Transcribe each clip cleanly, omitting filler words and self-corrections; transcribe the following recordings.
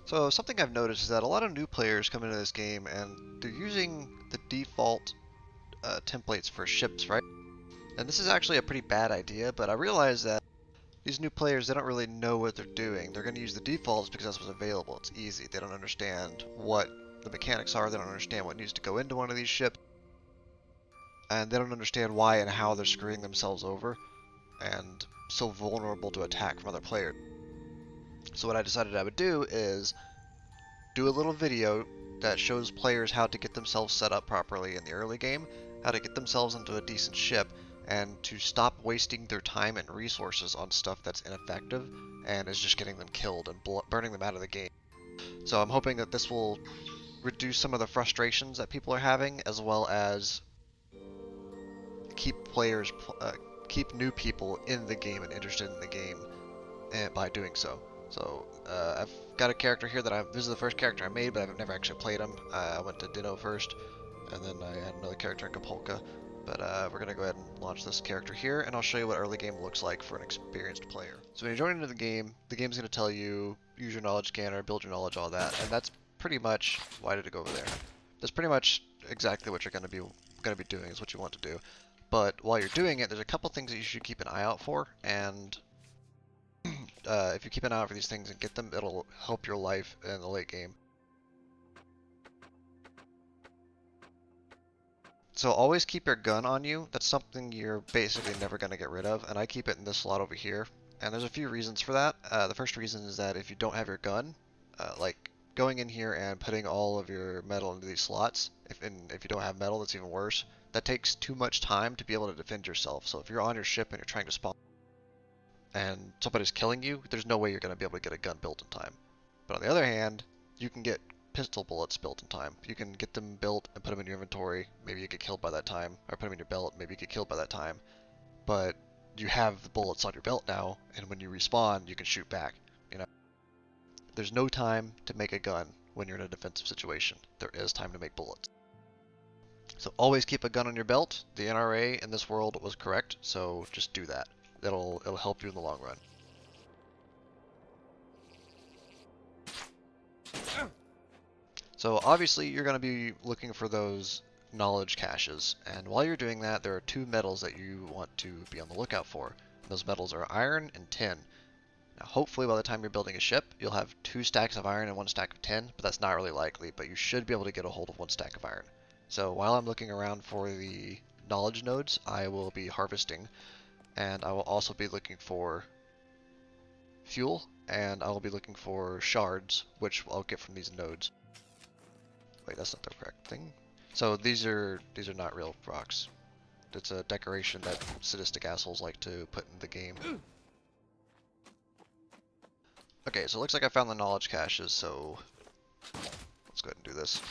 So something I've noticed is that a lot of new players come into this game and they're using the default templates for ships, right? And this is actually a pretty bad idea, but I realize that these new players, they don't really know what they're doing. They're going to use the defaults because that's what's available. It's easy. They don't understand what the mechanics are. They don't understand what needs to go into one of these ships. And they don't understand why and how they're screwing themselves over and so vulnerable to attack from other players. So what I decided I would do is do a little video that shows players how to get themselves set up properly in the early game, how to get themselves into a decent ship, and to stop wasting their time and resources on stuff that's ineffective and is just getting them killed and burning them out of the game. So I'm hoping that this will reduce some of the frustrations that people are having, as well as keep players, keep new people in the game and interested in the game by doing so. So I've got a character here that this is the first character I made, but I've never actually played him. I went to Dino first, and then I had another character in Kapolka. But we're going to go ahead and launch this character here, and I'll show you what early game looks like for an experienced player. So when you join into the game's going to tell you, use your knowledge scanner, build your knowledge, all that, and that's pretty much, why did it go over there? That's pretty much exactly what you're going to be doing, is what you want to do. But while you're doing it, there's a couple things that you should keep an eye out for, and if you keep an eye out for these things and get them, it'll help your life in the late game. So always keep your gun on you. That's something you're basically never going to get rid of, and I keep it in this slot over here. And there's a few reasons for that. The first reason is that if you don't have your gun, like going in here and putting all of your metal into these slots, if you don't have metal, that's even worse. That takes too much time to be able to defend yourself. So if you're on your ship and you're trying to spawn and somebody's killing you, there's no way you're going to be able to get a gun built in time. But on the other hand, you can get pistol bullets built in time. You can get them built and put them in your inventory. Maybe you get killed by that time, or put them in your belt. Maybe you get killed by that time. But you have the bullets on your belt now, and when you respawn, you can shoot back. You know, there's no time to make a gun when you're in a defensive situation. There is time to make bullets. So always keep a gun on your belt. The NRA in this world was correct, so just do that. It'll help you in the long run. So obviously you're going to be looking for those knowledge caches, and while you're doing that, there are two metals that you want to be on the lookout for. Those metals are iron and tin. Now hopefully by the time you're building a ship, you'll have 2 stacks of iron and 1 stack of tin, but that's not really likely, but you should be able to get a hold of 1 stack of iron. So while I'm looking around for the knowledge nodes, I will be harvesting, and I will also be looking for fuel, and I will be looking for shards, which I'll get from these nodes. Wait, that's not the correct thing. So these are not real rocks. It's a decoration that sadistic assholes like to put in the game. Okay, so it looks like I found the knowledge caches, so let's go ahead and do this.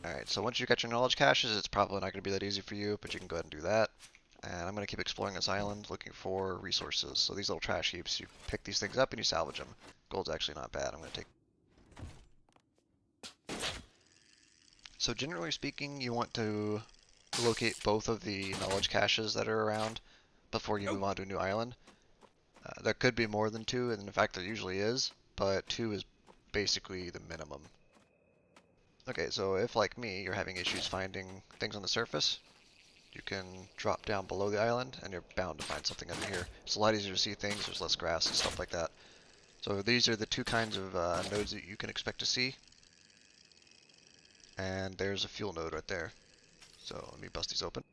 Alright, so once you get your knowledge caches, it's probably not going to be that easy for you, but you can go ahead and do that. And I'm going to keep exploring this island, looking for resources. So these little trash heaps, you pick these things up and you salvage them. Gold's actually not bad. I'm going to take... So generally speaking, you want to locate both of the knowledge caches that are around before you move on to a new island. There could be more than 2, and in fact there usually is, but 2 is basically the minimum. Okay, so if like me, you're having issues finding things on the surface, you can drop down below the island and you're bound to find something under here. It's a lot easier to see things, there's less grass and stuff like that. So these are the 2 kinds of nodes that you can expect to see. And there's a fuel node right there. So let me bust these open.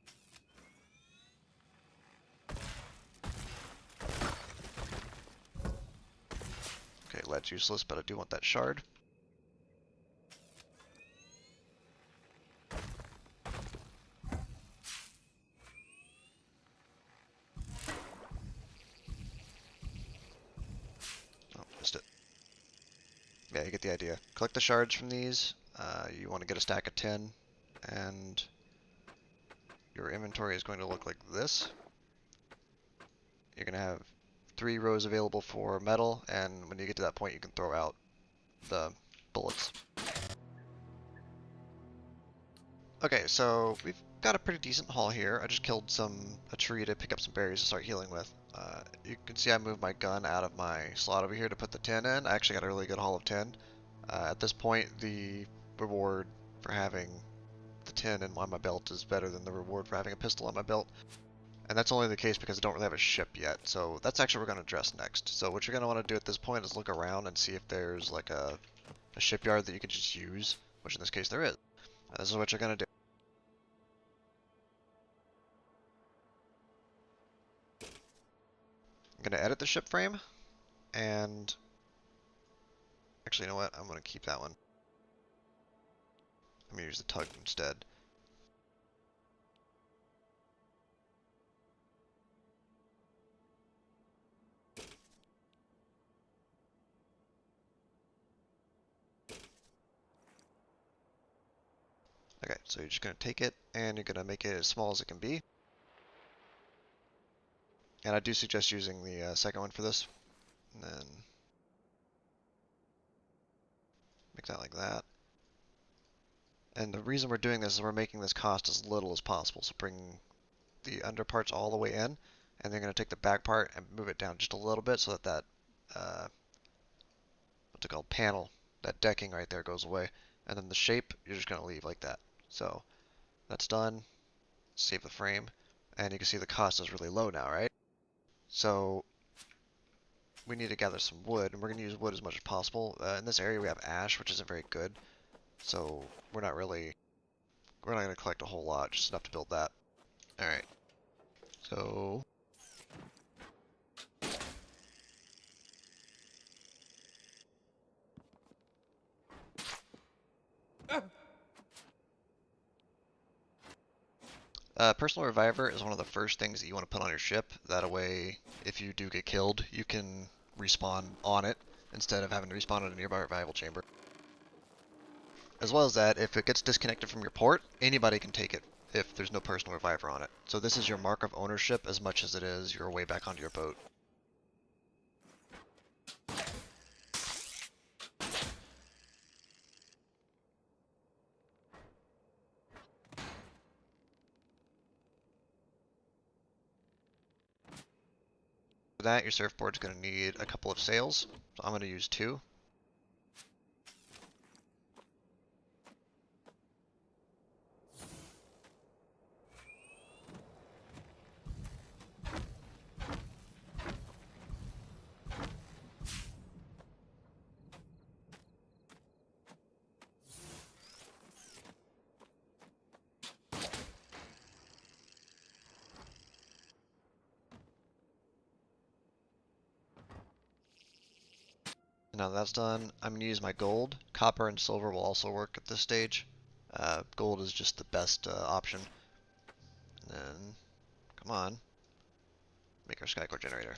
Okay, lead's useless, but I do want that shard. Oh, missed it. Yeah, you get the idea. Collect the shards from these. You want to get a stack of 10, and your inventory is going to look like this. You're going to have 3 rows available for metal, and when you get to that point, you can throw out the bullets. Okay, so we've got a pretty decent haul here. I just killed a tree to pick up some berries to start healing with. You can see I moved my gun out of my slot over here to put the tin in. I actually got a really good haul of tin. At this point, the reward for having the tin on my belt is better than the reward for having a pistol on my belt. And that's only the case because I don't really have a ship yet. So that's actually what we're going to address next. So what you're going to want to do at this point is look around and see if there's like a shipyard that you can just use, which in this case there is. This is what you're going to do. I'm going to edit the ship frame, and actually, you know what? I'm going to keep that one. I'm going to use the tug instead. Okay, so you're just going to take it, and you're going to make it as small as it can be. And I do suggest using the second one for this. And then make that like that. And the reason we're doing this is we're making this cost as little as possible. So bring the under parts all the way in, and then going to take the back part and move it down just a little bit so that what's it called, panel, that decking right there goes away. And then the shape, you're just going to leave like that. So that's done. Save the frame. And you can see the cost is really low now, right? So we need to gather some wood, and we're going to use wood as much as possible. In this area we have ash, which isn't very good. So we're not going to collect a whole lot, just enough to build that. Alright. So Personal Reviver is one of the first things that you want to put on your ship. That way, if you do get killed, you can respawn on it instead of having to respawn at a nearby revival chamber. As well as that, if it gets disconnected from your port, anybody can take it if there's no Personal Reviver on it. So this is your mark of ownership as much as it is your way back onto your boat. For that, your surfboard's going to need a couple of sails, so I'm going to use 2. Now that that's done, I'm going to use my gold. Copper and silver will also work at this stage. Gold is just the best option. And then, come on, make our skycore generator.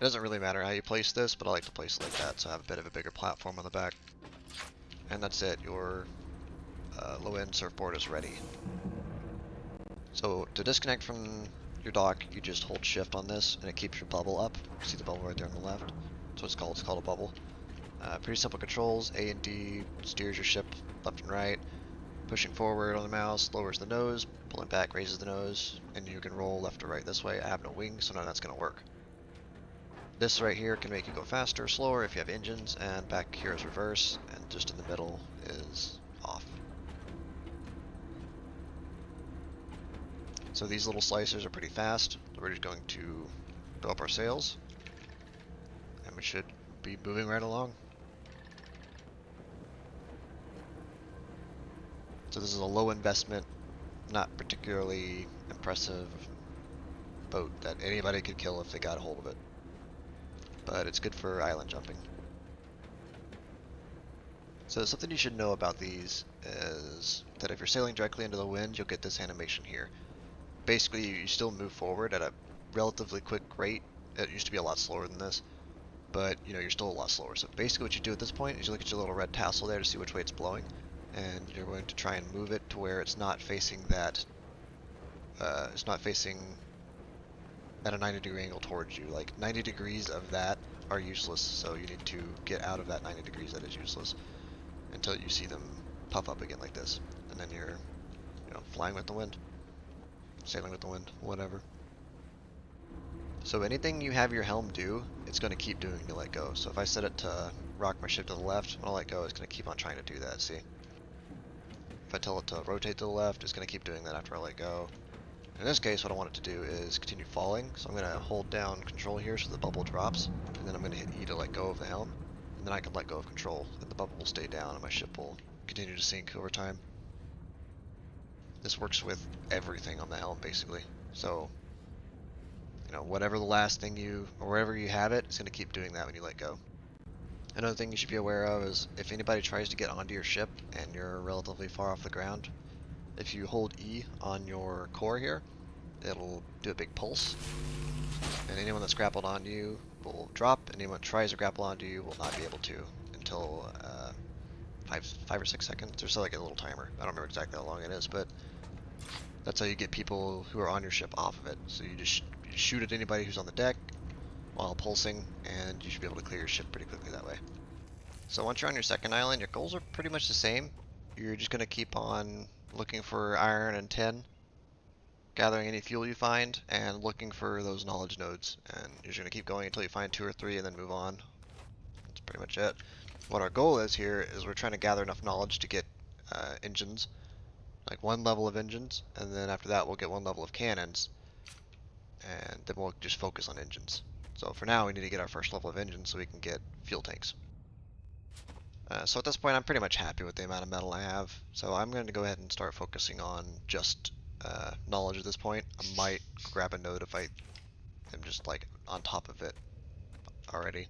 It doesn't really matter how you place this, but I like to place it like that, so I have a bit of a bigger platform on the back. And that's it, your low-end surfboard is ready. So to disconnect from your dock, you just hold shift on this, and it keeps your bubble up. See the bubble right there on the left? That's what it's called a bubble. Pretty simple controls. A and D steers your ship left and right. Pushing forward on the mouse lowers the nose, pulling back raises the nose, and you can roll left or right this way. I have no wings, so none of that's going to work. This right here can make you go faster or slower if you have engines, and back here is reverse, and just in the middle is off. So these little slicers are pretty fast. We're just going to throw up our sails, and we should be moving right along. So this is a low investment, not particularly impressive boat that anybody could kill if they got a hold of it. But it's good for island jumping. So something you should know about these is that if you're sailing directly into the wind, you'll get this animation here. Basically, you still move forward at a relatively quick rate. It used to be a lot slower than this. but you know, you're still a lot slower. So basically what you do at this point is you look at your little red tassel there to see which way it's blowing, and you're going to try and move it to where it's not facing that, it's not facing at a 90-degree angle towards you. Like 90 degrees of that are useless, so you need to get out of that 90 degrees that is useless until you see them puff up again like this. And then you're, you know, flying with the wind, sailing with the wind, whatever. So anything you have your helm do, it's going to keep doing to let go. So if I set it to rock my ship to the left, when I let go, it's going to keep on trying to do that, see? If I tell it to rotate to the left, it's going to keep doing that after I let go. In this case, what I want it to do is continue falling, so I'm going to hold down control here so the bubble drops, and then I'm going to hit E to let go of the helm, and then I can let go of control, and the bubble will stay down and my ship will continue to sink over time. This works with everything on the helm, basically. So, you know, whatever the last thing you, or wherever you have it, it's going to keep doing that when you let go. Another thing you should be aware of is if anybody tries to get onto your ship and you're relatively far off the ground, if you hold E on your core here, it'll do a big pulse, and anyone that's grappled onto you will drop, and anyone that tries to grapple onto you will not be able to until 5 or 6 seconds. There's like a little timer. I don't remember exactly how long it is, but that's how you get people who are on your ship off of it. So you just shoot at anybody who's on the deck while pulsing, and you should be able to clear your ship pretty quickly that way. So once you're on your second island, your goals are pretty much the same. You're just going to keep on looking for iron and tin, gathering any fuel you find, and looking for those knowledge nodes. And you're just going to keep going until you find 2 or 3 and then move on. That's pretty much it. What our goal is here is we're trying to gather enough knowledge to get engines, like 1 level of engines, and then after that we'll get 1 level of cannons, and then we'll just focus on engines. So for now we need to get our first level of engines so we can get fuel tanks. So at this point I'm pretty much happy with the amount of metal I have, so I'm going to go ahead and start focusing on just knowledge at this point. I might grab a node if I am just like on top of it already.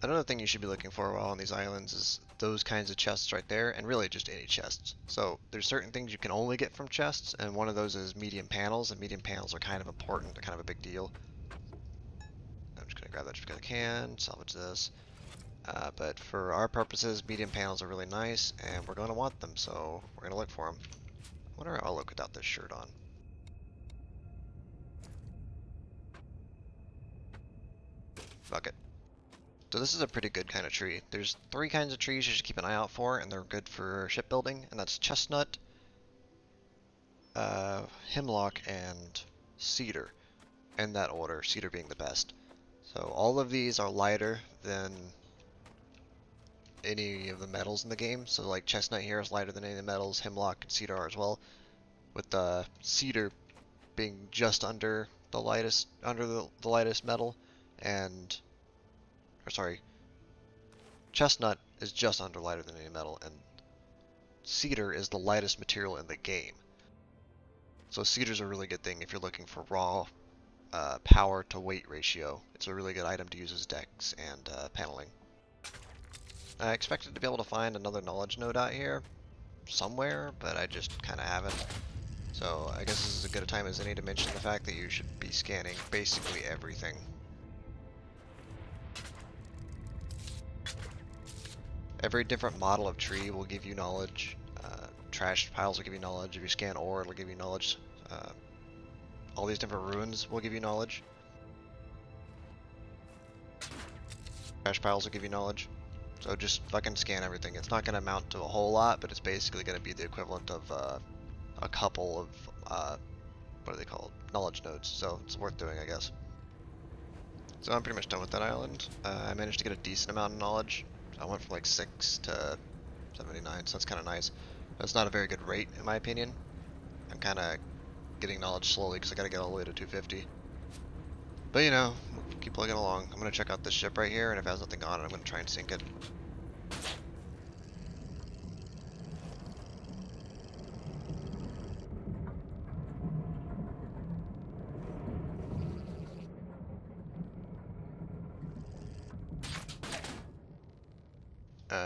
Another thing you should be looking for while on these islands is those kinds of chests right there, and really just any chests. So there's certain things you can only get from chests, and one of those is medium panels, and medium panels are kind of important, they're kind of a big deal. I'm just going to grab that just because I can, salvage this. But for our purposes, medium panels are really nice, and we're going to want them, so we're going to look for them. I wonder how I'll look without this shirt on. Fuck it. So this is a pretty good kind of tree. There's 3 kinds of trees you should keep an eye out for, and they're good for shipbuilding, and that's chestnut, hemlock, and cedar. In that order, cedar being the best. So all of these are lighter than any of the metals in the game. So like chestnut here is lighter than any of the metals, hemlock and cedar are as well. With the cedar being just under the lightest metal, and chestnut is just under lighter than any metal, and cedar is the lightest material in the game. So cedar's a really good thing if you're looking for raw power to weight ratio. It's a really good item to use as decks and paneling. I expected to be able to find another knowledge node out here somewhere, but I just kind of haven't. So I guess this is as good a time as any to mention the fact that you should be scanning basically everything. Every different model of tree will give you knowledge. Trash piles will give you knowledge. If you scan ore, it'll give you knowledge. All these different ruins will give you knowledge. Trash piles will give you knowledge. So just fucking scan everything. It's not going to amount to a whole lot, but it's basically going to be the equivalent of a couple of, what are they called? Knowledge nodes. So it's worth doing, I guess. So I'm pretty much done with that island. I managed to get a decent amount of knowledge. I went from like 6 to 79, so that's kind of nice. That's not a very good rate, in my opinion. I'm kind of getting knowledge slowly because I got to get all the way to 250. But you know, we'll keep plugging along. I'm going to check out this ship right here, and if it has nothing on it, I'm going to try and sink it.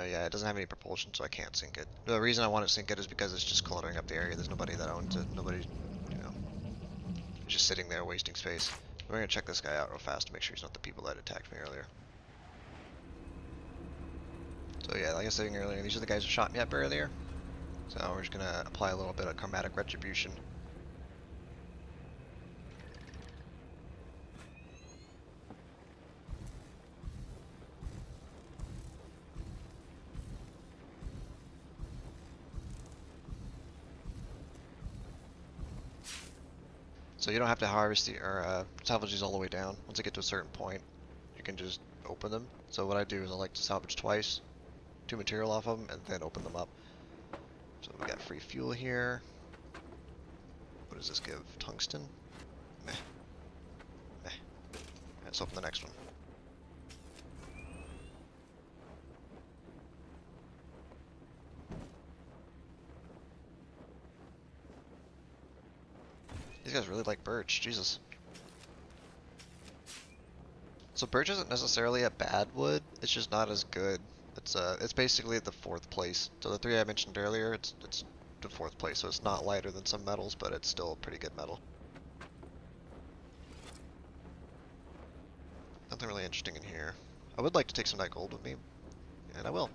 Yeah, it doesn't have any propulsion, so I can't sink it. The reason I want to sink it is because it's just cluttering up the area. There's nobody that owns it. Nobody, you know, just sitting there wasting space. We're gonna check this guy out real fast to make sure he's not the people that attacked me earlier. So yeah, like I was saying earlier, these are the guys who shot me up earlier. So we're just gonna apply a little bit of karmatic retribution. So you don't have to harvest or salvage these all the way down. Once you get to a certain point, you can just open them. So what I do is I like to salvage twice, 2 material off them, and then open them up. So we got free fuel here. What does this give? Tungsten? Meh. Meh. Let's open the next one. These guys really like birch, Jesus. So birch isn't necessarily a bad wood, it's just not as good. It's basically the 4th place. So the 3 I mentioned earlier, it's the 4th place, so it's not lighter than some metals, but it's still a pretty good metal. Nothing really interesting in here. I would like to take some of that gold with me, and I will.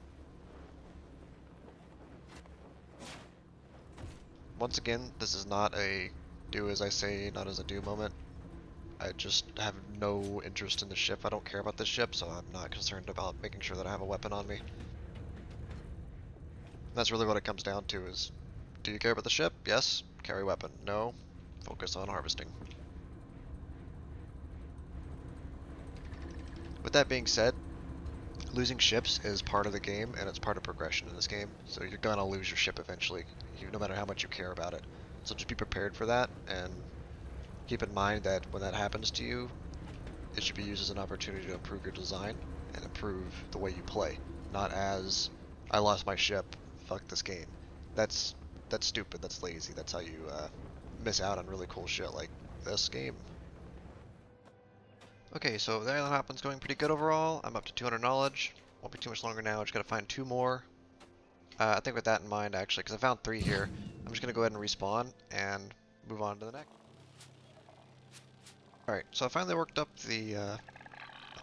Once again, this is not a do as I say, not as I do moment. I just have no interest in the ship. I don't care about this ship, so I'm not concerned about making sure that I have a weapon on me. That's really what it comes down to is, do you care about the ship? Yes. Carry weapon. No. Focus on harvesting. With that being said, losing ships is part of the game, and it's part of progression in this game. So you're gonna lose your ship eventually, no matter how much you care about it. So just be prepared for that, and keep in mind that when that happens to you, it should be used as an opportunity to improve your design and improve the way you play. Not as, I lost my ship, fuck this game. That's stupid, that's lazy, that's how you miss out on really cool shit like this game. Okay, so the island hopping's going pretty good overall. I'm up to 200 knowledge. Won't be too much longer now, just gotta find 2 more. I think with that in mind actually, because I found 3 here, I'm just gonna go ahead and respawn and move on to the next. Alright, so I finally worked up the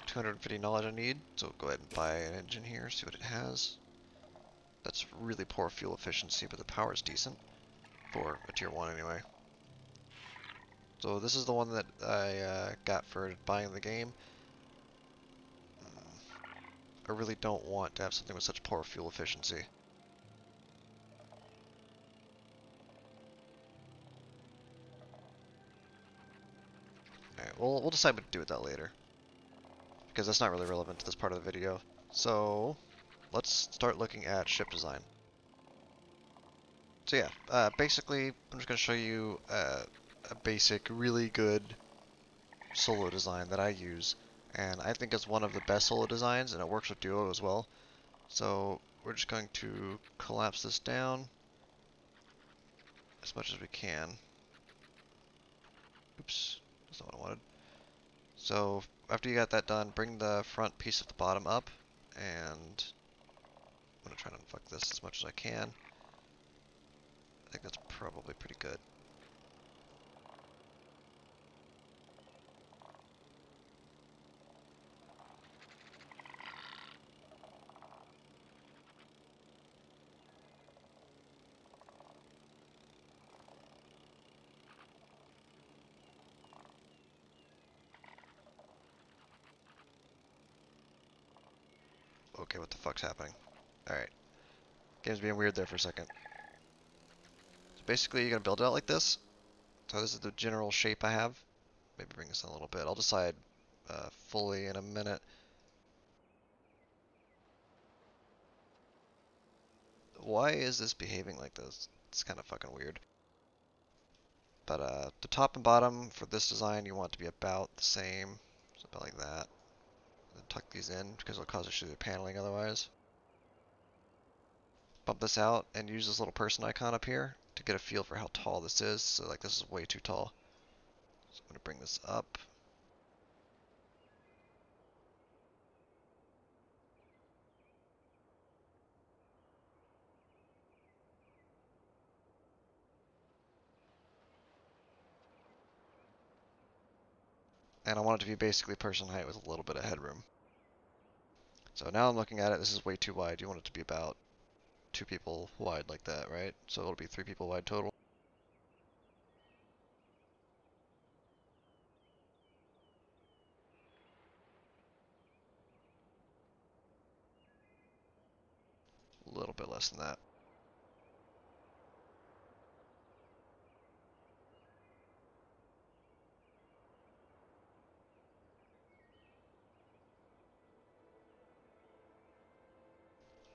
250 knowledge I need, so go ahead and buy an engine here, see what it has. That's really poor fuel efficiency, but the power is decent, for a tier 1 anyway. So this is the one that I got for buying the game. I really don't want to have something with such poor fuel efficiency. Alright, we'll decide what to do with that later, because that's not really relevant to this part of the video. So let's start looking at ship design. So yeah, basically I'm just going to show you a basic, really good solo design that I use, and I think it's one of the best solo designs, and it works with duo as well. So we're just going to collapse this down as much as we can. Oops, that's not what I wanted. So after you got that done, bring the front piece of the bottom up, and I'm going to try to unfuck this as much as I can. I think that's probably pretty good. Okay, what the fuck's happening? Alright. Game's being weird there for a second. So basically, you're going to build it out like this. So this is the general shape I have. Maybe bring this in a little bit. I'll decide fully in a minute. Why is this behaving like this? It's kind of fucking weird. But the top and bottom for this design, you want to be about the same. So about like that. Then tuck these in because it'll cause issue with paneling otherwise. Bump this out and use this little person icon up here to get a feel for how tall this is. So like this is way too tall. So I'm going to bring this up. And I want it to be basically person height with a little bit of headroom. So now I'm looking at it, this is way too wide. You want it to be about 2 people wide like that, right? So it'll be 3 people wide total. A little bit less than that.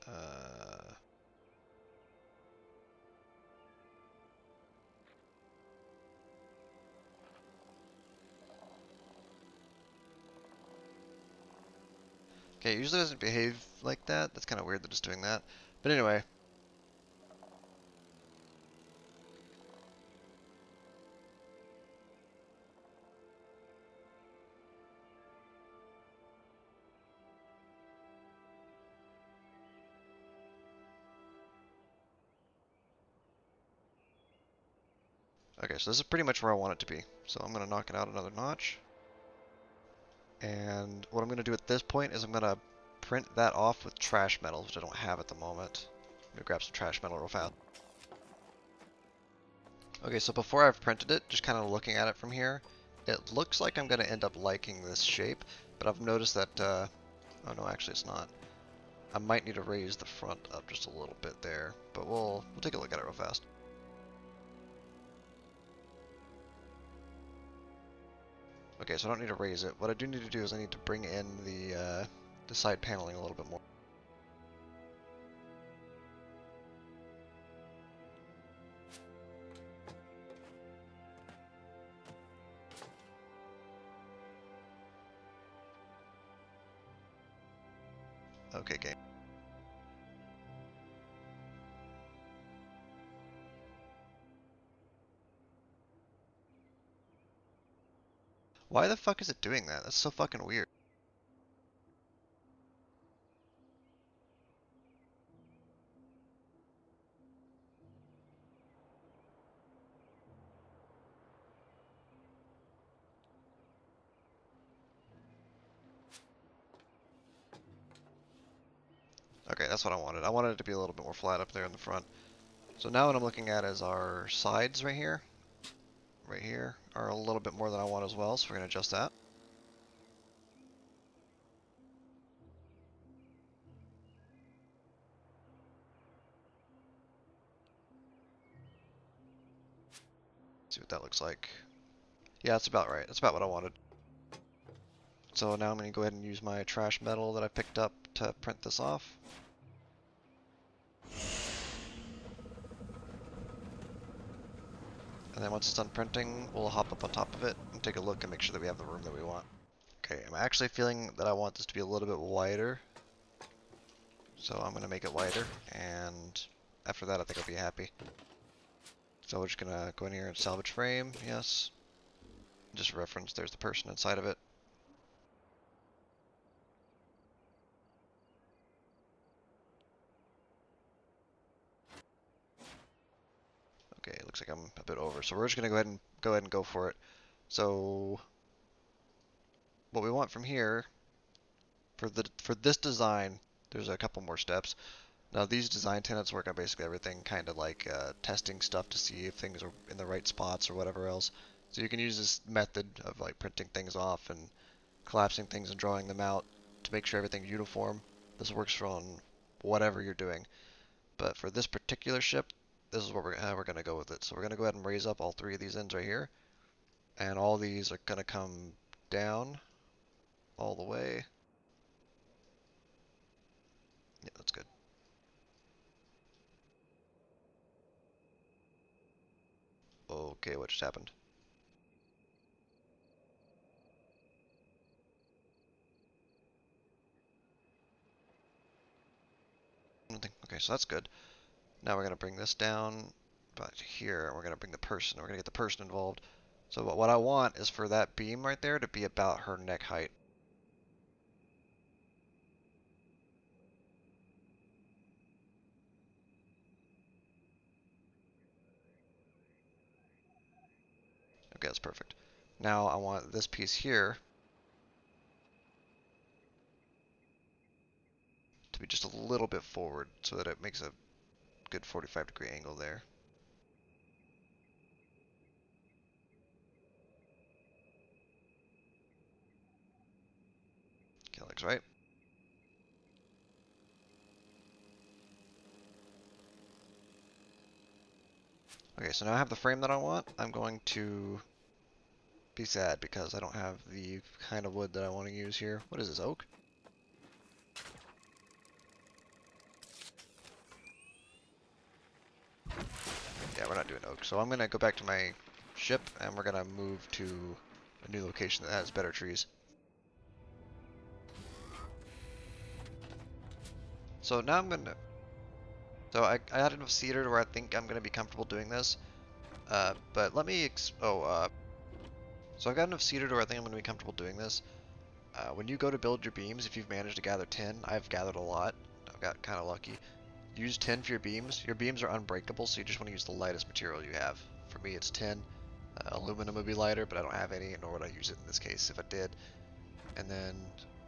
Uh, okay, it usually doesn't behave like that. That's kind of weird that it's doing that. But anyway. Okay, so this is pretty much where I want it to be. So I'm going to knock it out another notch. And what I'm going to do at this point is I'm going to print that off with trash metals, which I don't have at the moment. Let me grab some trash metal real fast. Okay, so before I've printed it, just kind of looking at it from here, it looks like I'm going to end up liking this shape, but I've noticed that, oh no, actually it's not. I might need to raise the front up just a little bit there, but we'll take a look at it real fast. Okay, so I don't need to raise it. What I do need to do is I need to bring in the side paneling a little bit more. Okay, game. Why the fuck is it doing that? That's so fucking weird. Okay, that's what I wanted. I wanted it to be a little bit more flat up there in the front. So now what I'm looking at is our sides right here. Right here are a little bit more than I want as well, so we're going to adjust that. See what that looks like. Yeah, that's about right. That's about what I wanted. So now I'm going to go ahead and use my trash metal that I picked up to print this off. And then once it's done printing, we'll hop up on top of it and take a look and make sure that we have the room that we want. Okay, I'm actually feeling that I want this to be a little bit wider. So I'm going to make it wider, and after that I think I'll be happy. So we're just going to go in here and salvage frame, yes. Just reference, there's the person inside of it. Okay, it looks like I'm a bit over. So we're just going to go ahead and go for it. So what we want from here, for this design, there's a couple more steps. Now these design tenets work on basically everything, kind of like testing stuff to see if things are in the right spots or whatever else. So you can use this method of like printing things off and collapsing things and drawing them out to make sure everything's uniform. This works on whatever you're doing. But for this particular ship, this is what how we're going to go with it. So we're going to go ahead and raise up all 3 of these ends right here. And all these are going to come down all the way. Yeah, that's good. Okay, what just happened? Nothing. Okay, so that's good. Now we're going to bring this down about here, and we're going to bring the person. We're going to get the person involved. So what I want is for that beam right there to be about her neck height. Okay, that's perfect. Now I want this piece here to be just a little bit forward so that it makes a good 45-degree angle there. Okay, looks right. Okay, so now I have the frame that I want. I'm going to be sad because I don't have the kind of wood that I want to use here. What is this, oak? Yeah, we're not doing oak. So I'm going to go back to my ship and we're going to move to a new location that has better trees. So now I'm going to... So I added enough cedar to where I think I'm going to be comfortable doing this. But let me... So I've got enough cedar to where I think I'm going to be comfortable doing this. When you go to build your beams, if you've managed to gather 10, I've gathered a lot. I've got kind of lucky. Use 10 for your beams. Your beams are unbreakable, so you just want to use the lightest material you have. For me, it's 10. Aluminum would be lighter, but I don't have any, nor would I use it in this case if I did. And then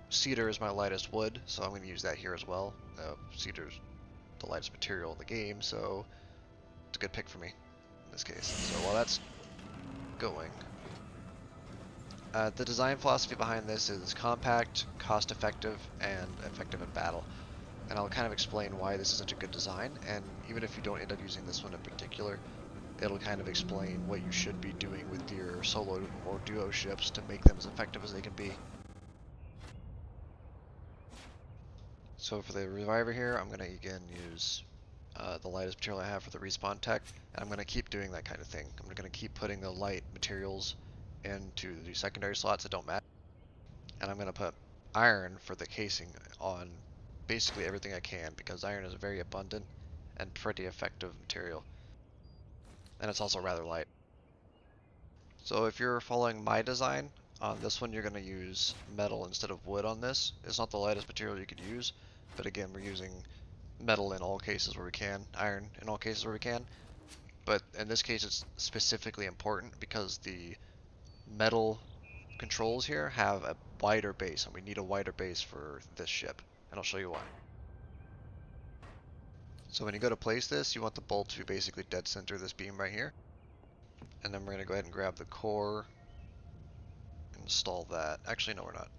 cedar is my lightest wood, so I'm going to use that here as well. Cedar's the lightest material in the game, so it's a good pick for me in this case. So while that's going, the design philosophy behind this is compact, cost-effective, and effective in battle. And I'll kind of explain why this is such a good design, and even if you don't end up using this one in particular, it'll kind of explain what you should be doing with your solo or duo ships to make them as effective as they can be. So for the reviver here, I'm going to again use the lightest material I have for the respawn tech, and I'm going to keep doing that kind of thing. I'm going to keep putting the light materials into the secondary slots that don't matter, and I'm going to put iron for the casing on basically everything I can, because iron is a very abundant and pretty effective material, and it's also rather light. So if you're following my design, on this one you're going to use metal instead of wood on this. It's not the lightest material you could use, but again, we're using metal in all cases where we can, iron in all cases where we can. But in this case it's specifically important because the metal controls here have a wider base, and we need a wider base for this ship, and I'll show you why. So when you go to place this, you want the bolt to basically dead center this beam right here. And then we're going to go ahead and grab the core, install that. Actually, no, we're not.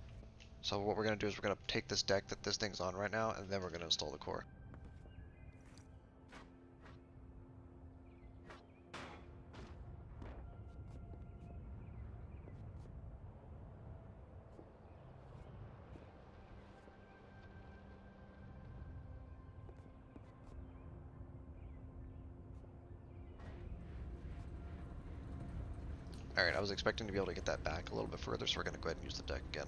So what we're going to do is we're going to take this deck that this thing's on right now, and then we're going to install the core. Alright, I was expecting to be able to get that back a little bit further, so we're going to go ahead and use the deck again.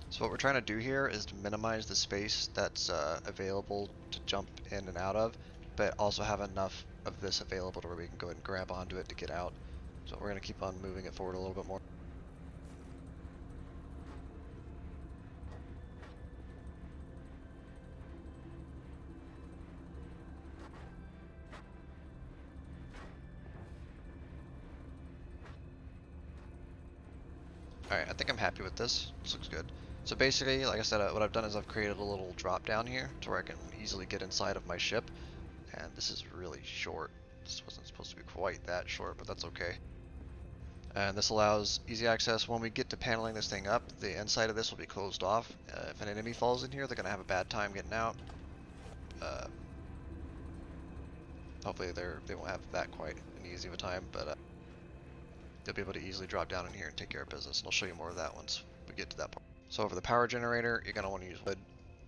So what we're trying to do here is to minimize the space that's available to jump in and out of, but also have enough of this available to where we can go ahead and grab onto it to get out. So we're going to keep on moving it forward a little bit more. Alright, I think I'm happy with this. This looks good. So basically, like I said, what I've done is I've created a little drop down here to where I can easily get inside of my ship. And this is really short. This wasn't supposed to be quite that short, but that's okay. And this allows easy access. When we get to paneling this thing up, the inside of this will be closed off. If an enemy falls in here, they're going to have a bad time getting out. Hopefully they won't have that quite an easy of a time, but they'll be able to easily drop down in here and take care of business. And I'll show you more of that once we get to that part. So for the power generator, you're going to want to use wood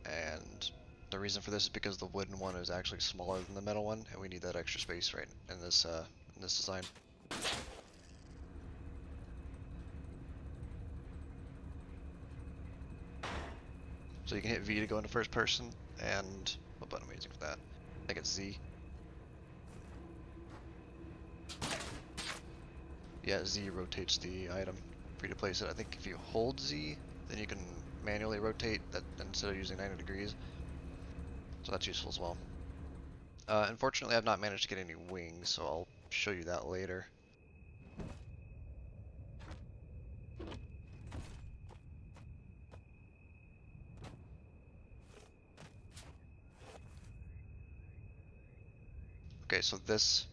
and The reason for this is because the wooden one is actually smaller than the metal one, and we need that extra space right in this design. So you can hit V to go into first person, and what button am I using for that? I think it's Z. Yeah, Z rotates the item for you to place it. I think if you hold Z, then you can manually rotate that instead of using 90 degrees. So that's useful as well. Unfortunately, I've not managed to get any wings, so I'll show you that later. Okay, so this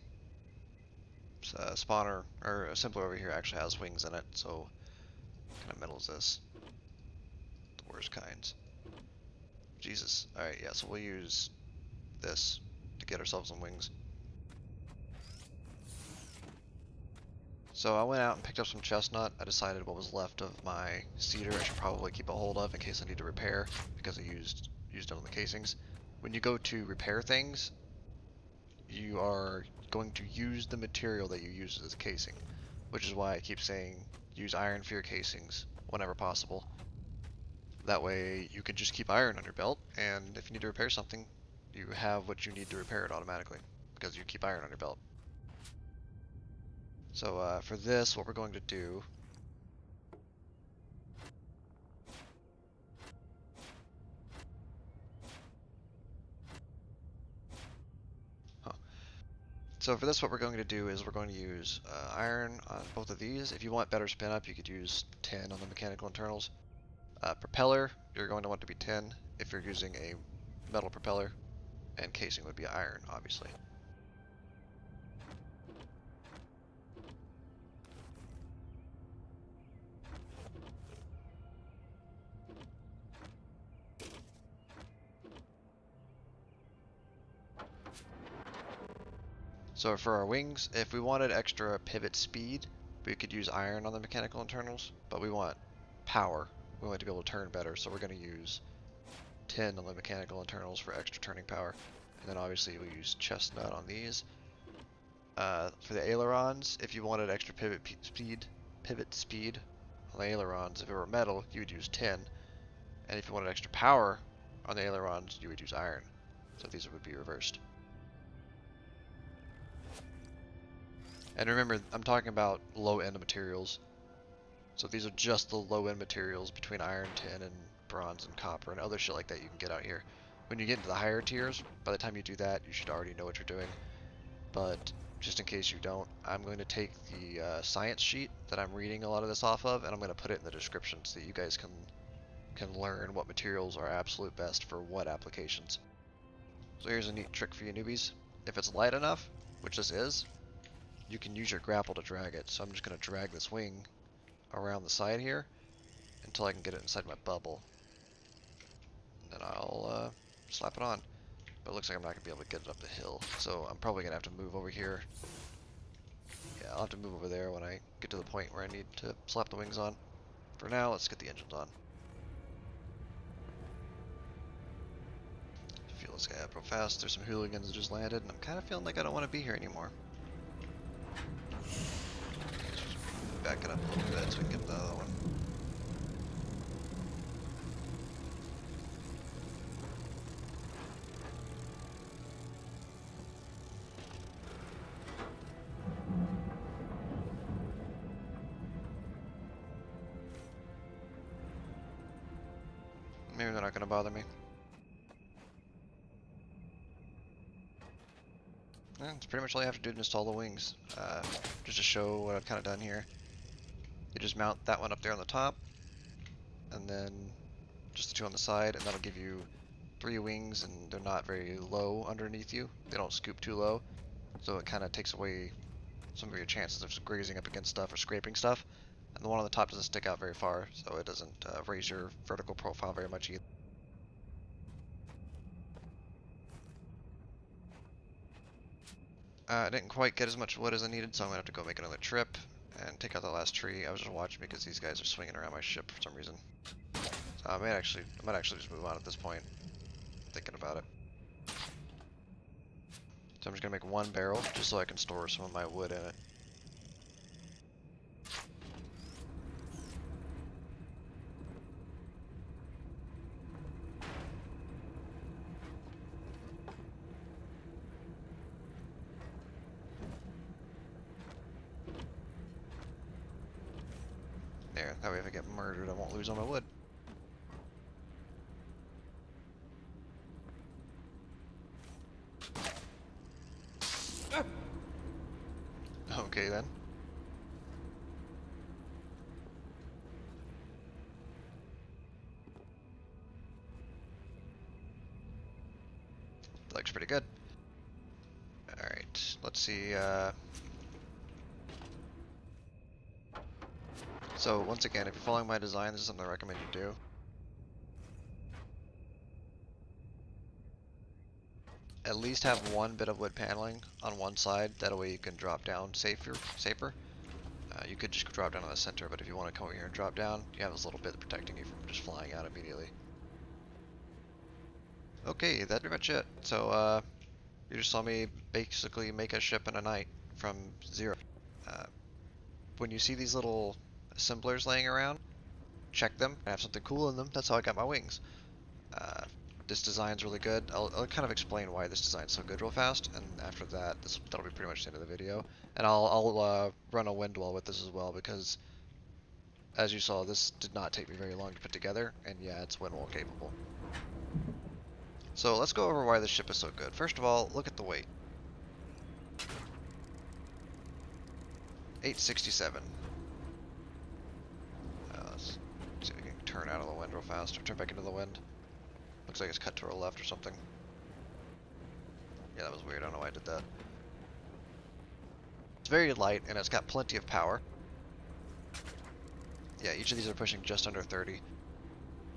spawner, or assembler over here actually has wings in it, so what kind of metal is this? The worst kinds. Jesus. Alright, yeah, so we'll use this to get ourselves some wings. So I went out and picked up some chestnut. I decided what was left of my cedar I should probably keep a hold of in case I need to repair, because I used it on the casings. When you go to repair things, you are going to use the material that you use as a casing, which is why I keep saying use iron for your casings whenever possible. That way you can just keep iron on your belt, and if you need to repair something, you have what you need to repair it automatically, because you keep iron on your belt. So for this, what we're going to do So for this, what we're going to do is we're going to use iron on both of these. If you want better spin up, you could use 10 on the mechanical internals. Propeller, you're going to want to be 10 if you're using a metal propeller, and casing would be iron, obviously. So for our wings, if we wanted extra pivot speed, we could use iron on the mechanical internals, but we want power. We want to be able to turn better, so we're going to use 10 on the mechanical internals for extra turning power. And then obviously we use chestnut on these. For the ailerons, if you wanted extra pivot speed on the ailerons, if it were metal, you would use 10. And if you wanted extra power on the ailerons, you would use iron. So these would be reversed. And remember, I'm talking about low-end materials. So these are just the low-end materials between iron, tin, and bronze, and copper, and other shit like that you can get out here. When you get into the higher tiers, by the time you do that, you should already know what you're doing. But just in case you don't, I'm going to take the science sheet that I'm reading a lot of this off of, and I'm going to put it in the description so that you guys can learn what materials are absolute best for what applications. So here's a neat trick for you newbies. If it's light enough, which this is, you can use your grapple to drag it. So I'm just going to drag this wing around the side here until I can get it inside my bubble. And then I'll slap it on. But it looks like I'm not going to be able to get it up the hill. So I'm probably going to have to move over here. Yeah, I'll have to move over there when I get to the point where I need to slap the wings on. For now, let's get the engines on. Fuel this guy up real fast. There's some hooligans that just landed, and I'm kind of feeling like I don't want to be here anymore. Back it up a little bit so we can get the other one. Maybe they're not going to bother me. That's pretty much all you have to do to install the wings. Just to show what I've kind of done here. You just mount that one up there on the top, and then just the two on the side, and that'll give you 3 wings, and they're not very low underneath you. They don't scoop too low, so it kind of takes away some of your chances of grazing up against stuff or scraping stuff. And the one on the top doesn't stick out very far, so it doesn't raise your vertical profile very much either. I didn't quite get as much wood as I needed, so I'm going to have to go make another trip and take out the last tree. I was just watching because these guys are swinging around my ship for some reason. So I might actually just move on at this point. I'm thinking about it. So I'm just gonna make one barrel just so I can store some of my wood in it. There, that way if I get murdered I won't lose all my wood. Okay then. Looks pretty good. Alright, let's see, so once again, if you're following my design, this is something I recommend you do. At least have one bit of wood paneling on one side, that way you can drop down safer. You could just drop down on the center, but if you want to come over here and drop down, you have this little bit protecting you from just flying out immediately. Okay, that's pretty much it. So, you just saw me basically make a ship in a night from zero. When you see these little assemblers laying around, check them. I have something cool in them. That's how I got my wings. This design's really good. I'll kind of explain why this design's so good real fast, and after that, that'll be pretty much the end of the video. And I'll run a wind wall with this as well, because as you saw, this did not take me very long to put together, and yeah, it's wind wall capable. So let's go over why this ship is so good. First of all, look at the weight. 867. Let's see if we can turn out of the wind real fast, or turn back into the wind. Looks like it's cut to our left or something. Yeah, that was weird. I don't know why I did that. It's very light, and it's got plenty of power. Yeah, each of these are pushing just under 30.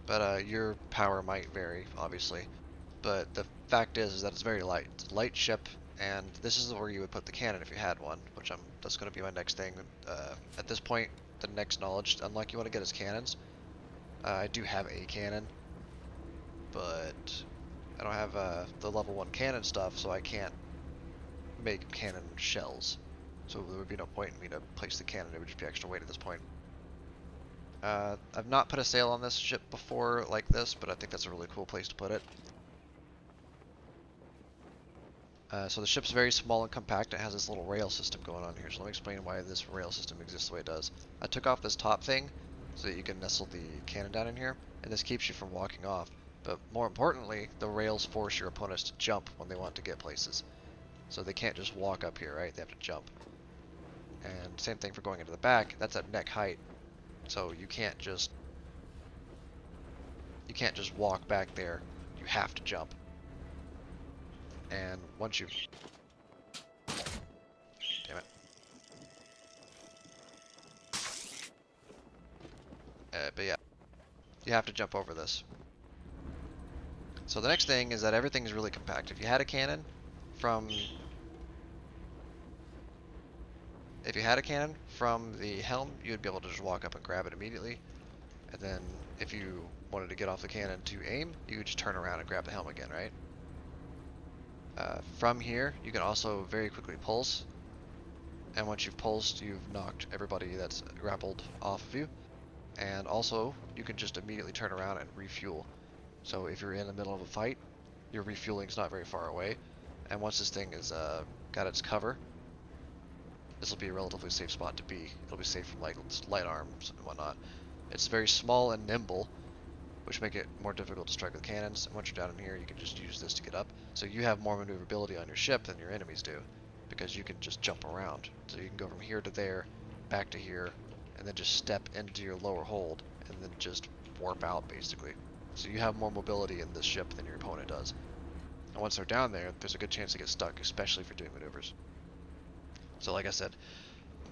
But your power might vary, obviously. But the fact is that it's very light. It's a light ship, and this is where you would put the cannon if you had one, which that's going to be my next thing. At this point, the next knowledge unlock you want to get is cannons. I do have a cannon, but I don't have the level 1 cannon stuff, so I can't make cannon shells. So there would be no point in me to place the cannon, it would just be extra weight at this point. I've not put a sail on this ship before like this, but I think that's a really cool place to put it. So the ship's very small and compact. It has this little rail system going on here, so let me explain why this rail system exists the way it does. I took off this top thing so that you can nestle the cannon down in here, and this keeps you from walking off. But more importantly, the rails force your opponents to jump when they want to get places. So they can't just walk up here, right? They have to jump. And same thing for going into the back. That's at neck height, so you can't just walk back there. You have to jump. And once you... Damn it. But yeah, you have to jump over this. So the next thing is that everything is really compact. If you had a cannon from the helm, you'd be able to just walk up and grab it immediately. And then if you wanted to get off the cannon to aim, you could just turn around and grab the helm again, right? From here, you can also very quickly pulse. And once you've pulsed, you've knocked everybody that's grappled off of you. And also, you can just immediately turn around and refuel. So if you're in the middle of a fight, your refueling's not very far away. And once this thing is got its cover, this will be a relatively safe spot to be. It'll be safe from like light arms and whatnot. It's very small and nimble, which make it more difficult to strike with cannons. And once you're down in here, you can just use this to get up. So you have more maneuverability on your ship than your enemies do, because you can just jump around. So you can go from here to there, back to here, and then just step into your lower hold, and then just warp out, basically. So you have more mobility in this ship than your opponent does. And once they're down there, there's a good chance to get stuck, especially for doing maneuvers. So like I said,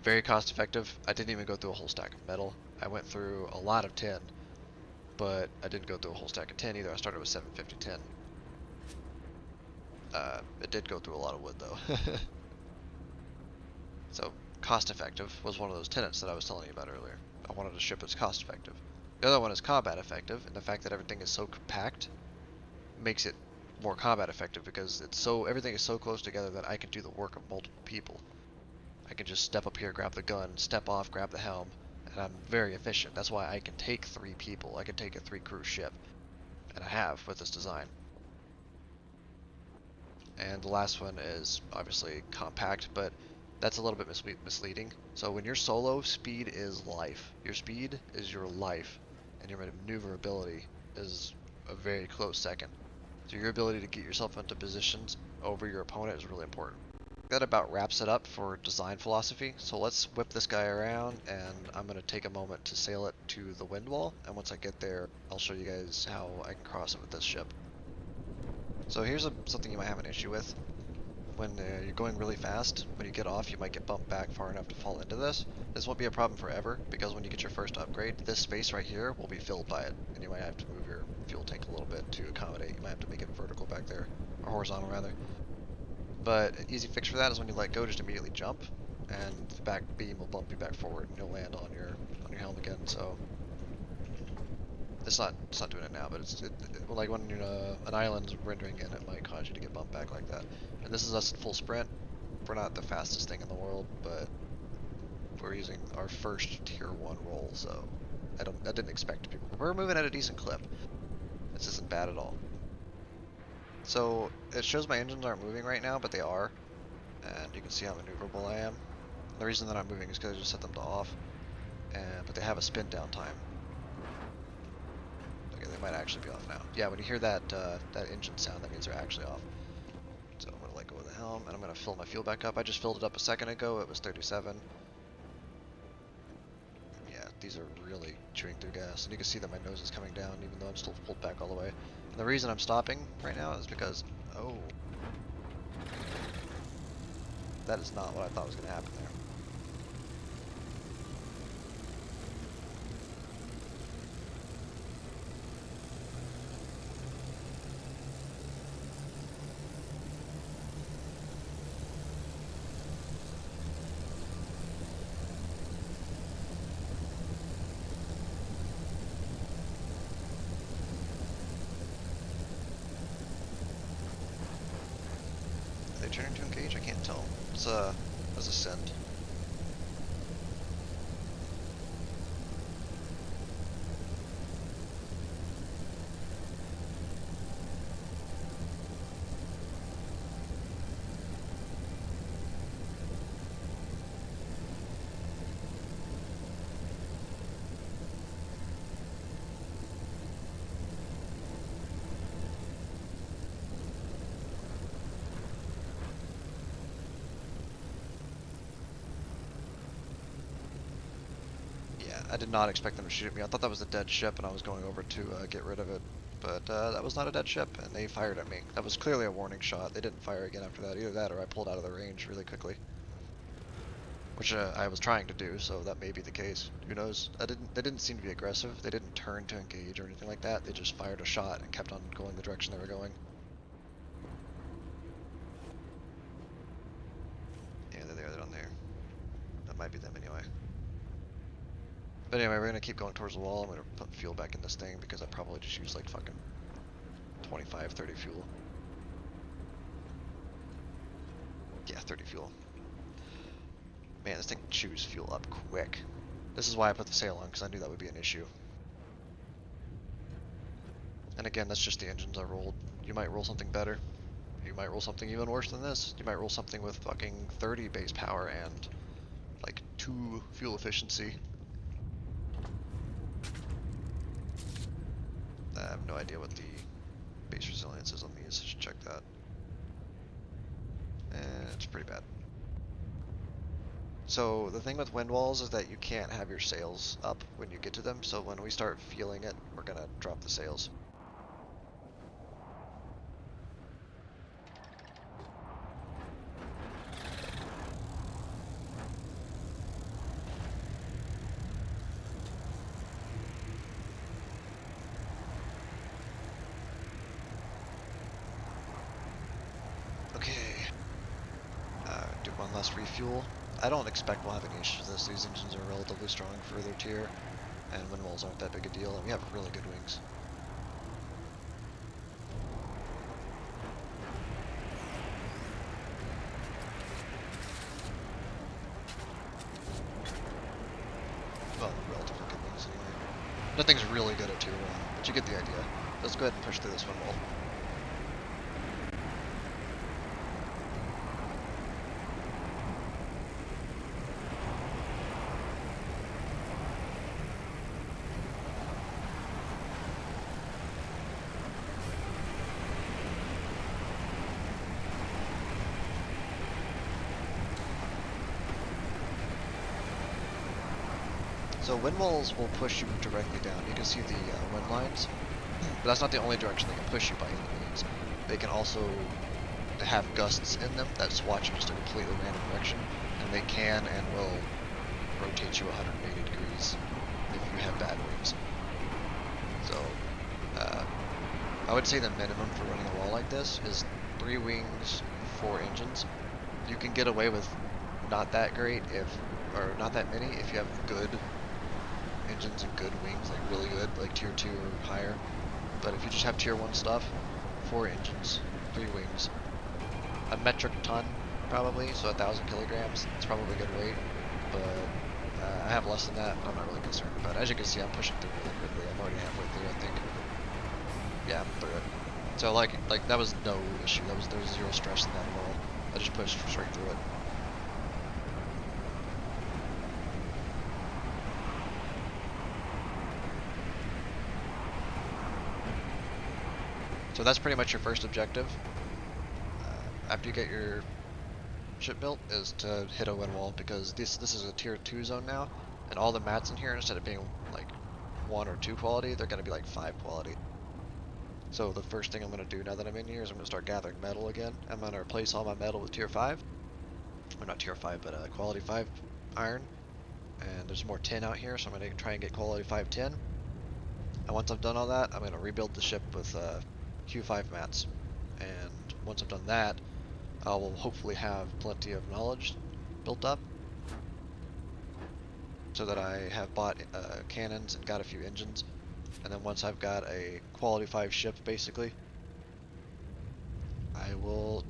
very cost effective. I didn't even go through a whole stack of metal. I went through a lot of tin, but I didn't go through a whole stack of tin either. I started with 750 tin. It did go through a lot of wood though. So cost effective was one of those tenets that I was telling you about earlier. I wanted a ship that's cost effective. The other one is combat effective, and the fact that everything is so compact makes it more combat effective because everything is so close together that I can do the work of multiple people. I can just step up here, grab the gun, step off, grab the helm, and I'm very efficient. That's why I can take 3 people. I can take a 3-crew ship, and I have with this design. And the last one is obviously compact, but that's a little bit misleading. So when you're solo, speed is life. Your speed is your life, and your maneuverability is a very close second. So your ability to get yourself into positions over your opponent is really important. That about wraps it up for design philosophy. So let's whip this guy around, and I'm going to take a moment to sail it to the wind wall, and once I get there, I'll show you guys how I can cross it with this ship. So here's something you might have an issue with. When you're going really fast, when you get off, you might get bumped back far enough to fall into this. This won't be a problem forever, because when you get your first upgrade, this space right here will be filled by it, and you might have to move your fuel tank a little bit to accommodate. You might have to make it vertical back there, or horizontal rather. But an easy fix for that is when you let go, just immediately jump, and the back beam will bump you back forward, and you'll land on your helm again. So it's not doing it now, but like when an island's rendering in, it might cause you to get bumped back like that. And this is us at full sprint. We're not the fastest thing in the world, but we're using our first tier 1 roll, so I didn't expect people. We're moving at a decent clip. This isn't bad at all. So it shows my engines aren't moving right now, but they are, and you can see how maneuverable I am. The reason that I'm moving is because I just set them to off, but they have a spin down time. Okay, they might actually be off now. Yeah, when you hear that engine sound, that means they're actually off. So I'm gonna let go of the helm, and I'm gonna fill my fuel back up. I just filled it up a second ago. It was 37. Yeah, these are really chewing through gas, and you can see that my nose is coming down, even though I'm still pulled back all the way. And the reason I'm stopping right now is because, oh, that is not what I thought was going to happen there. Are they turning to engage? I can't tell. It's a send. I did not expect them to shoot at me. I thought that was a dead ship, and I was going over to get rid of it. But that was not a dead ship, and they fired at me. That was clearly a warning shot. They didn't fire again after that. Either that, or I pulled out of the range really quickly. Which I was trying to do, so that may be the case. Who knows? They didn't seem to be aggressive. They didn't turn to engage or anything like that. They just fired a shot and kept on going the direction they were going. Yeah, they're down there. That might be them anyway. But anyway, we're gonna keep going towards the wall. I'm gonna put fuel back in this thing because I probably just used like fucking 25, 30 fuel. Yeah, 30 fuel. Man, this thing chews fuel up quick. This is why I put the sail on, because I knew that would be an issue. And again, that's just the engines I rolled. You might roll something better. You might roll something even worse than this. You might roll something with fucking 30 base power and like 2 fuel efficiency. I have no idea what the base resilience is on these. I should check that. It's pretty bad. So the thing with wind walls is that you can't have your sails up when you get to them, so when we start feeling it, we're gonna drop the sails. Do one last refuel. I don't expect we'll have any issues with this. These engines are relatively strong for their tier, and wind walls aren't that big a deal, and we have really good wings. well, relatively good wings anyway. Nothing's really good at tier 1, but you get the idea. Let's go ahead and push through this one wall. So wind walls will push you directly down. You can see the wind lines, but that's not the only direction they can push you by any means. They can also have gusts in them that swatch in just a completely random direction, and they can and will rotate you 180 degrees if you have bad wings. So I would say the minimum for running a wall like this is 3 wings, 4 engines. You can get away with not that great or not that many if you have good engines and good wings, like really good, like tier 2 or higher. But if you just have tier 1 stuff, 4 engines, 3 wings, a metric ton probably, so 1,000 kilograms, it's probably a good weight. But I have less than that, but I'm not really concerned about it. As you can see, I'm pushing through really quickly. I'm already halfway through, I think. Yeah, I'm through it. So like that was no issue. There was zero stress in that at all. I just pushed straight through it. So that's pretty much your first objective. After you get your ship built, is to hit a wind wall, because this is a tier 2 zone now, and all the mats in here, instead of being like 1 or 2 quality, they're going to be like 5 quality. So the first thing I'm going to do now that I'm in here is I'm going to start gathering metal again. I'm going to replace all my metal with tier 5. Or not tier 5, but quality 5 iron. And there's more tin out here, so I'm going to try and get quality 5 tin. And once I've done all that, I'm going to rebuild the ship with Q5 mats. And once I've done that, I will hopefully have plenty of knowledge built up, so that I have bought cannons and got a few engines. And then once I've got a quality 5 ship, basically, I will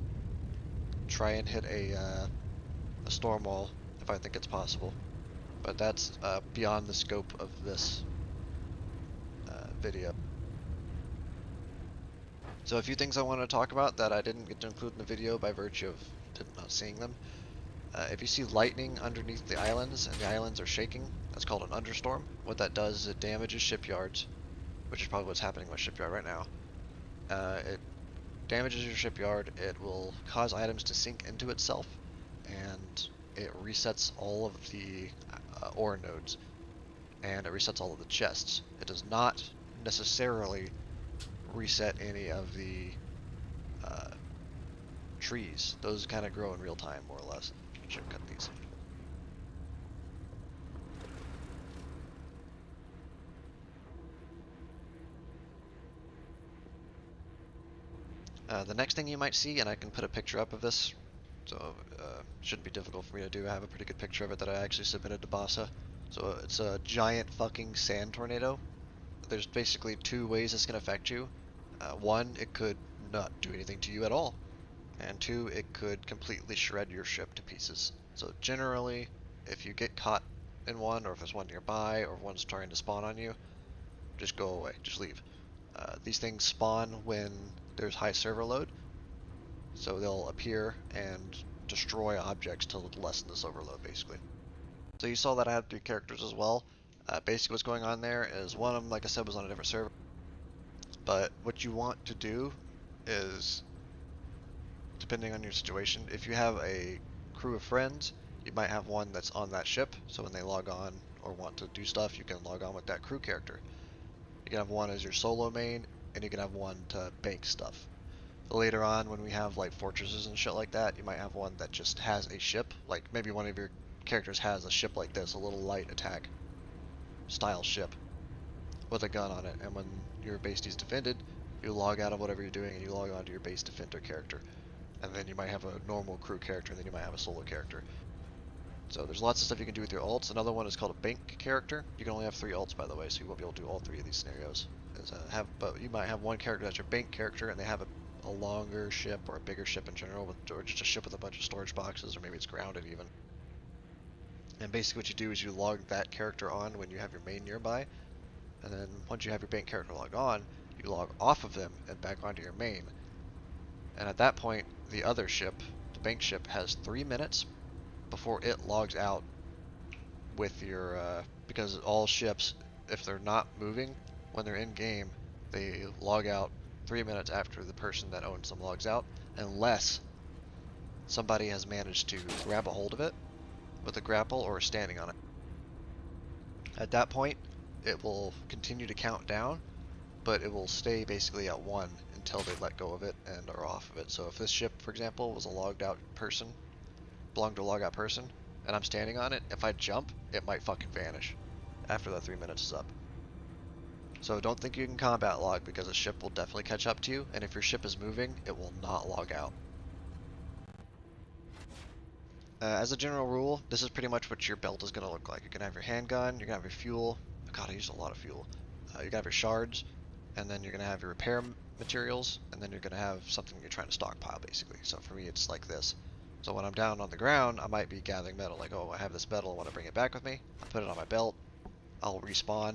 try and hit a storm wall if I think it's possible. But that's beyond the scope of this video. So a few things I want to talk about that I didn't get to include in the video by virtue of not seeing them. If you see lightning underneath the islands and the islands are shaking, that's called an understorm. What that does is it damages shipyards, which is probably what's happening with shipyard right now. It damages your shipyard, it will cause items to sink into itself, and it resets all of the ore nodes, and it resets all of the chests. It does not necessarily reset any of the trees. Those kind of grow in real time, more or less. Should cut these. The next thing you might see, and I can put a picture up of this, so shouldn't be difficult for me to do. I have a pretty good picture of it that I actually submitted to Basa. So it's a giant fucking sand tornado. There's basically 2 ways this can affect you. 1, it could not do anything to you at all, and 2, it could completely shred your ship to pieces. So generally, if you get caught in one, or if there's one nearby, or one's trying to spawn on you, just go away, just leave. These things spawn when there's high server load, so they'll appear and destroy objects to lessen this overload, basically. So you saw that I had 3 characters as well. Basically what's going on there is one of them, like I said, was on a different server. But what you want to do is, depending on your situation, if you have a crew of friends, you might have one that's on that ship, so when they log on or want to do stuff, you can log on with that crew character. You can have one as your solo main, and you can have one to bank stuff. Later on, when we have like fortresses and shit like that, you might have one that just has a ship, like maybe one of your characters has a ship like this, a little light attack style ship with a gun on it, and when your base is defended, you log out of whatever you're doing and you log on to your base defender character. And then you might have a normal crew character, and then you might have a solo character. So there's lots of stuff you can do with your ults. Another one is called a bank character. You can only have 3 ults, by the way, so you won't be able to do all 3 of these scenarios. But you might have one character that's your bank character, and they have a longer ship or a bigger ship in general, or just a ship with a bunch of storage boxes, or maybe it's grounded even. And basically what you do is you log that character on when you have your main nearby, and then once you have your main character logged on, you log off of them and back onto your main. And at that point, the other ship, the bank ship, has 3 minutes before it logs out with your, because all ships, if they're not moving when they're in game, they log out 3 minutes after the person that owns them logs out, unless somebody has managed to grab a hold of it with a grapple or standing on it. At that point, it will continue to count down, but it will stay basically at 1 until they let go of it and are off of it. So if this ship, for example, was a logged out person, belonged to a logged out person, and I'm standing on it, if I jump, it might fucking vanish after that 3 minutes is up. So don't think you can combat log, because a ship will definitely catch up to you, and if your ship is moving, it will not log out. As a general rule, this is pretty much what your belt is going to look like. You're going to have your handgun, you're going to have your fuel. God, I used a lot of fuel. You're going to have your shards, and then you're going to have your repair materials, and then you're going to have something you're trying to stockpile, basically. So for me, it's like this. So when I'm down on the ground, I might be gathering metal, like, oh, I have this metal, I want to bring it back with me. I'll put it on my belt, I'll respawn,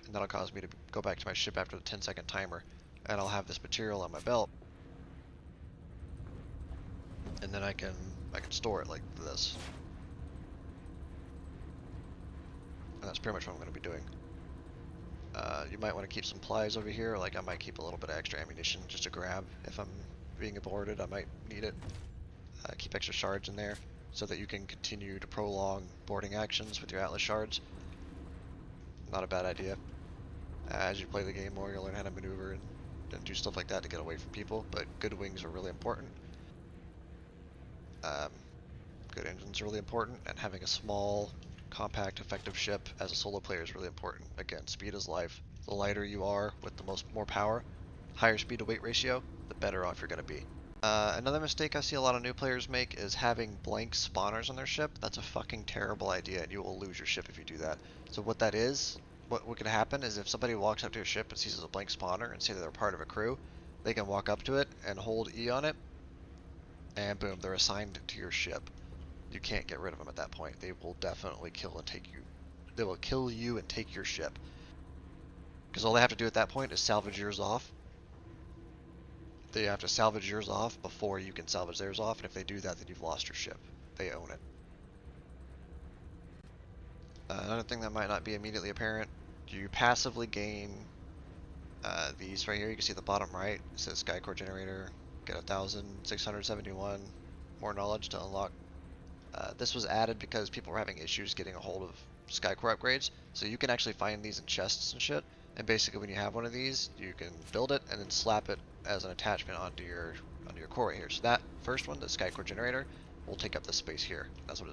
and that'll cause me to go back to my ship after the 10-second timer, and I'll have this material on my belt, and then I can store it like this. And that's pretty much what I'm going to be doing. You might want to keep some supplies over here, like I might keep a little bit of extra ammunition just to grab if I'm being aborted, I might need it. Keep extra shards in there so that you can continue to prolong boarding actions with your Atlas shards. Not a bad idea. As you play the game more, you'll learn how to maneuver and do stuff like that to get away from people, but good wings are really important. Good engines are really important, and having a small, compact, effective ship as a solo player is really important. Again, speed is life. The lighter you are with the more power, higher speed to weight ratio, the better off you're going to be. Another mistake I see a lot of new players make is having blank spawners on their ship. That's a fucking terrible idea, and you will lose your ship if you do that. So what that is, what can happen is if somebody walks up to your ship and sees a blank spawner and say that they're part of a crew, they can walk up to it and hold E on it, and boom, they're assigned to your ship. You can't get rid of them at that point. They will definitely kill and take you. They will kill you and take your ship. Because all they have to do at that point is salvage yours off. They have to salvage yours off before you can salvage theirs off, and if they do that, then you've lost your ship. They own it. Another thing that might not be immediately apparent, you passively gain these right here. You can see the bottom right, it says Skycore Generator, get 1,671 more knowledge to unlock. This was added because people were having issues getting a hold of Skycore upgrades, so you can actually find these in chests and shit, and basically when you have one of these, you can build it and then slap it as an attachment onto your core right here. So that first one, the Skycore Generator, will take up this space here. That's what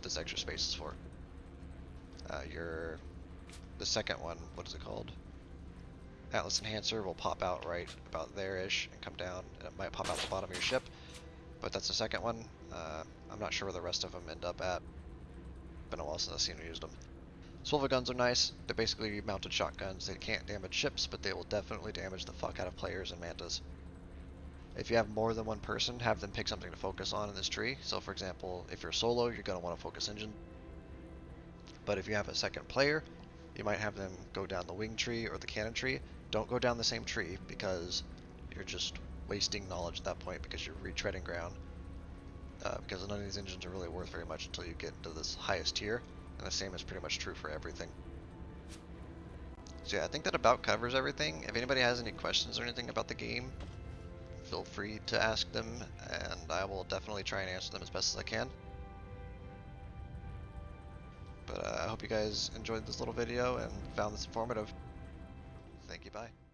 this extra space is for. The second one, what is it called? Atlas Enhancer will pop out right about there-ish and come down, and it might pop out the bottom of your ship, but that's the second one. I'm not sure where the rest of them end up at. Been a while since I've seen or used them. Swivel guns are nice. They're basically mounted shotguns. They can't damage ships, but they will definitely damage the fuck out of players and mantas. If you have more than one person, have them pick something to focus on in this tree. So for example, if you're solo, you're going to want to focus engine. But if you have a second player, you might have them go down the wing tree or the cannon tree. Don't go down the same tree, because you're just wasting knowledge at that point, because you're retreading ground. Because none of these engines are really worth very much until you get into this highest tier, and the same is pretty much true for everything. So yeah, I think that about covers everything. If anybody has any questions or anything about the game, feel free to ask them, and I will definitely try and answer them as best as I can. But I hope you guys enjoyed this little video and found this informative. Thank you, bye.